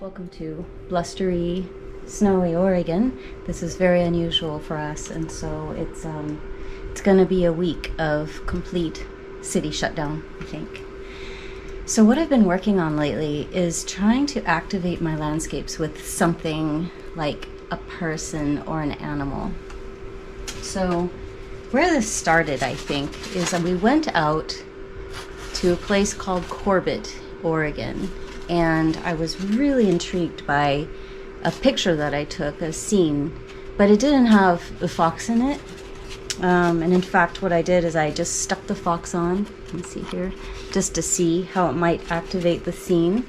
Welcome to blustery, snowy Oregon. This is very unusual for us, and so it's going to be a week of complete city shutdown, I think. So what I've been working on lately is trying to activate my landscapes with something like a person or an animal. So where this started, I think, is that we went out to a place called Corbett, Oregon, and I was really intrigued by a picture that I took, a scene, but it didn't have the fox in it. And in fact, what I did is I just stuck the fox on, you can see here, just to see how it might activate the scene.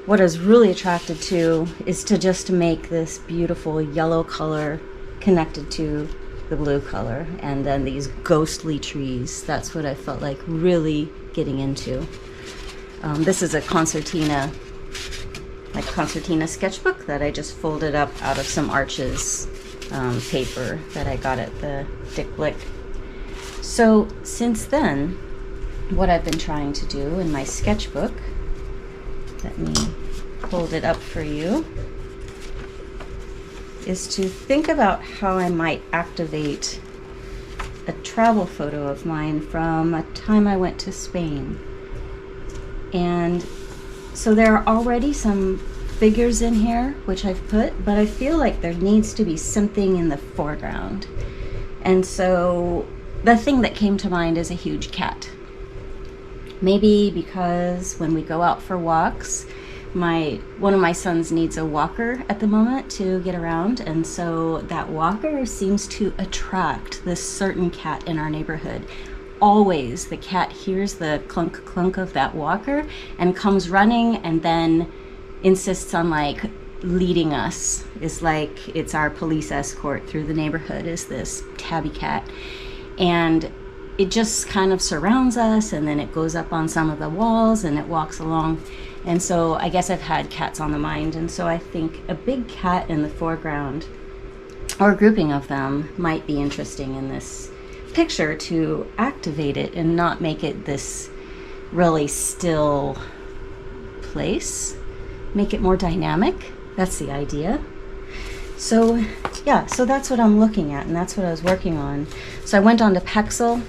What I was really attracted to is to just make this beautiful yellow color connected to the blue color, and then these ghostly trees. That's what I felt like really getting into. This is a concertina sketchbook that I just folded up out of some Arches paper that I got at the Dick Blick. So since then, what I've been trying to do in my sketchbook, let me hold it up for you, is to think about how I might activate a travel photo of mine from a time I went to Spain. And so there are already some figures in here which I've put, but I feel like there needs to be something in the foreground. And so the thing that came to mind is a huge cat. Maybe because when we go out for walks, one of my sons needs a walker at the moment to get around, and so that walker seems to attract this certain cat in our neighborhood. Always the cat hears the clunk clunk of that walker and comes running, and then insists on like leading us. It's like it's our police escort through the neighborhood, is this tabby cat. And it just kind of surrounds us, and then it goes up on some of the walls and it walks along. And so I guess I've had cats on the mind, and so I think a big cat in the foreground, or a grouping of them, might be interesting in this picture to activate it and not make it this really still place. Make it more dynamic. That's the idea. So yeah, so that's what I'm looking at, and that's what I was working on. So I went on to Pexel.com,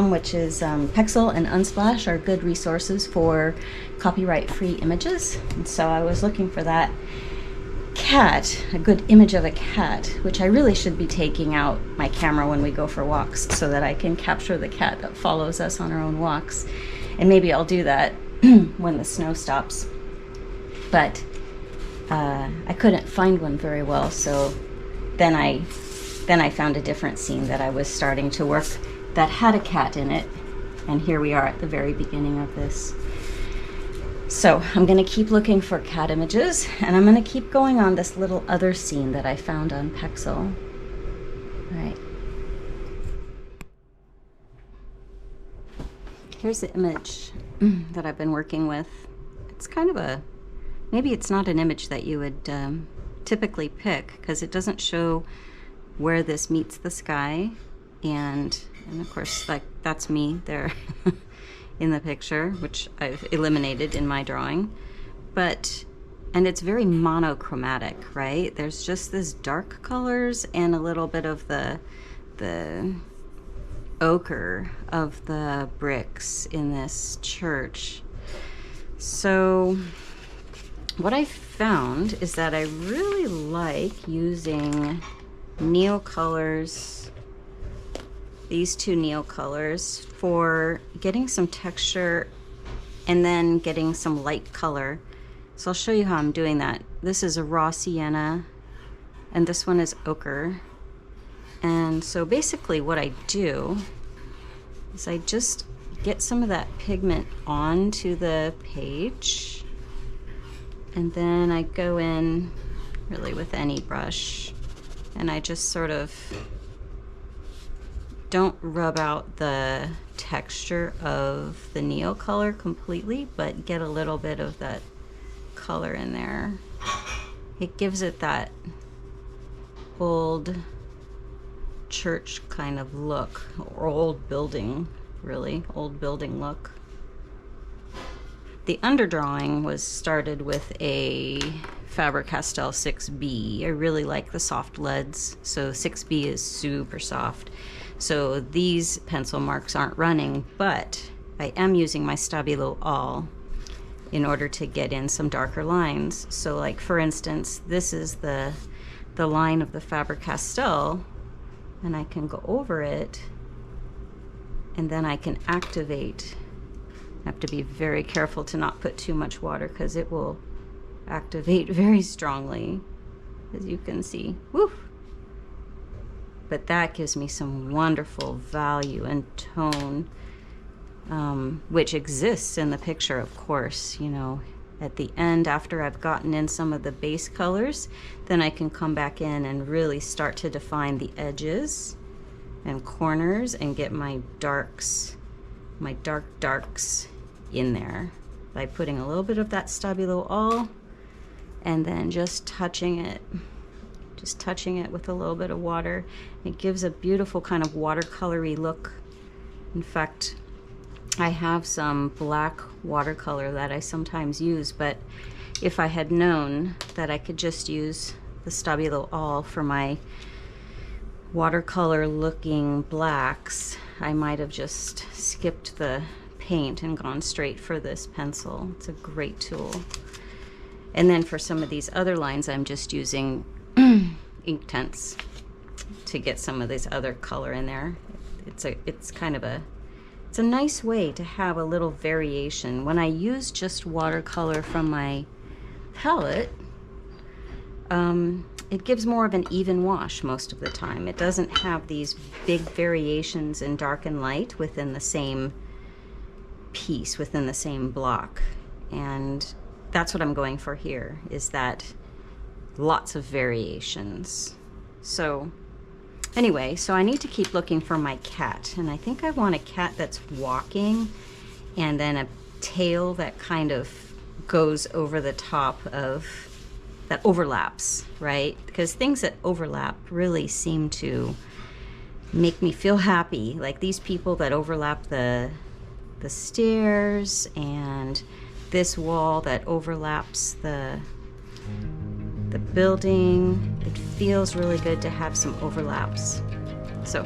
which is Pexel and Unsplash are good resources for copyright-free images. And so I was looking for that cat, a good image of a cat, which I really should be taking out my camera when we go for walks so that I can capture the cat that follows us on our own walks. And maybe I'll do that when the snow stops. But I couldn't find one very well, so then I found a different scene that I was starting to work that had a cat in it, and here we are at the very beginning of this. So I'm going to keep looking for cat images, and I'm going to keep going on this little other scene that I found on Pexel. All right. Here's the image that I've been working with. It's kind of maybe it's not an image that you would typically pick, because it doesn't show where this meets the sky, and of course, like, that's me there in the picture, which I've eliminated in my drawing. And it's very monochromatic, right? There's just this dark colors and a little bit of the ochre of the bricks in this church. So what I found is that I really like using neocolors, these two neocolors, for getting some texture and then getting some light color. So I'll show you how I'm doing that. This is a raw sienna, and this one is ochre. And so basically what I do is I just get some of that pigment onto the page, and then I go in really with any brush, and I just sort of don't rub out the texture of the neocolor completely, but get a little bit of that color in there. It gives it that old church kind of look, or old building, really, old building look. the underdrawing was started with a Faber-Castell 6B. I really like the soft leads, so 6B is super soft. So these pencil marks aren't running, but I am using my Stabilo All in order to get in some darker lines. So like for instance, this is the line of the Faber-Castell, and I can go over it, and then I can activate. I have to be very careful to not put too much water because it will activate very strongly, as you can see. Woo! But that gives me some wonderful value and tone, which exists in the picture, of course. You know, at the end, after I've gotten in some of the base colors, then I can come back in and really start to define the edges and corners and get my darks, my darks in there by putting a little bit of that Stabilo All and then just touching it with a little bit of water. It gives a beautiful kind of watercolory look. In fact, I have some black watercolor that I sometimes use, but if I had known that I could just use the Stabilo All for my watercolor looking blacks, I might have just skipped the paint and gone straight for this pencil. It's a great tool. And then for some of these other lines, I'm just using Inktense to get some of this other color in there. It's a nice way to have a little variation. When I use just watercolor from my palette, it gives more of an even wash most of the time. It doesn't have these big variations in dark and light within the same piece, within the same block. And that's what I'm going for here, is that lots of variations. So anyway, so I need to keep looking for my cat, and I think I want a cat that's walking and then a tail that kind of goes over the top of, that overlaps, right? Because things that overlap really seem to make me feel happy, like these people that overlap the stairs, and this wall that overlaps the building. It feels really good to have some overlaps. So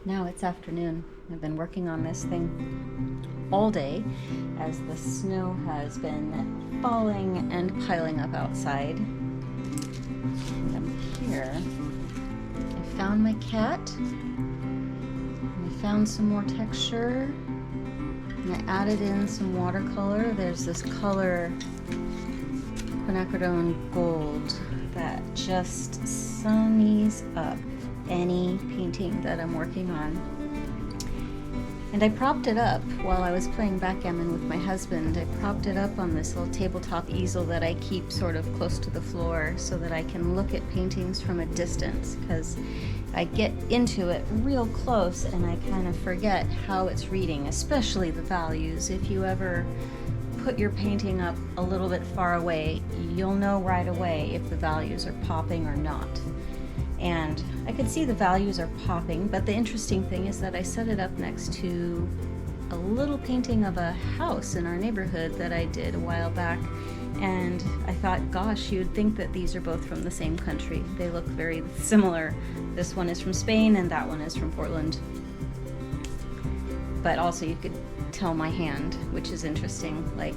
Now it's afternoon. I've been working on this thing all day as the snow has been falling and piling up outside. And I'm here. I found my cat. And I found some more texture. And I added in some watercolor. There's this color, quinacridone gold, that just sunnies up any painting that I'm working on. And I propped it up while I was playing backgammon with my husband. I propped it up on this little tabletop easel that I keep sort of close to the floor so that I can look at paintings from a distance, because I get into it real close and I kind of forget how it's reading, especially the values. If you ever put your painting up a little bit far away, you'll know right away if the values are popping or not. And I could see the values are popping, but the interesting thing is that I set it up next to a little painting of a house in our neighborhood that I did a while back, and I thought, gosh, you'd think that these are both from the same country. They look very similar. This one is from Spain and that one is from Portland. But also you could tell my hand, which is interesting. Like,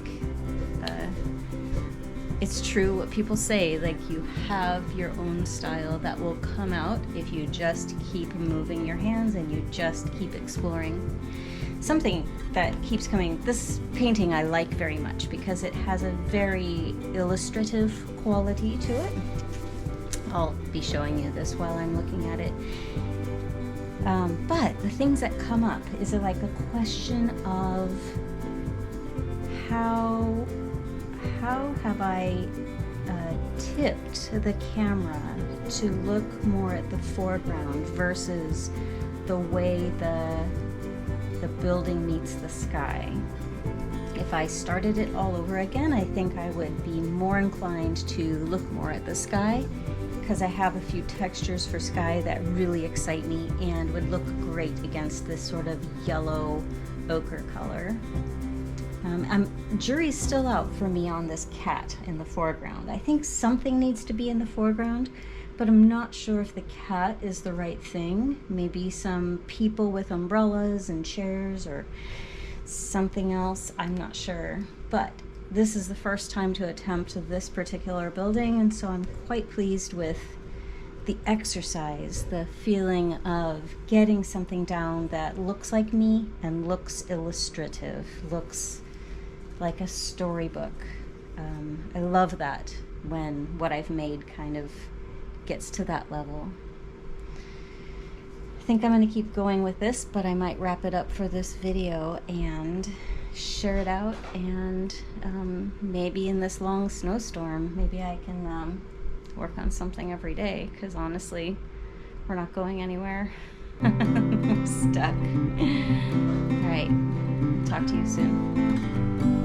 it's true what people say, like you have your own style that will come out if you just keep moving your hands and you just keep exploring. Something that keeps coming, this painting I like very much because it has a very illustrative quality to it. I'll be showing you this while I'm looking at it. But the things that come up is like a question of how have I tipped the camera to look more at the foreground versus the way the building meets the sky. If I started it all over again, I think I would be more inclined to look more at the sky, because I have a few textures for sky that really excite me and would look great against this sort of yellow ochre color. Jury's still out for me on this cat in the foreground. I think something needs to be in the foreground, but I'm not sure if the cat is the right thing. Maybe some people with umbrellas and chairs or something else. I'm not sure. But this is the first time to attempt this particular building, and so I'm quite pleased with the exercise, the feeling of getting something down that looks like me and looks illustrative, looks like a storybook. I love that when what I've made kind of gets to that level. I think I'm going to keep going with this, but I might wrap it up for this video and share it out, and maybe in this long snowstorm, maybe I can work on something every day, because honestly, we're not going anywhere. I'm stuck. All right, talk to you soon.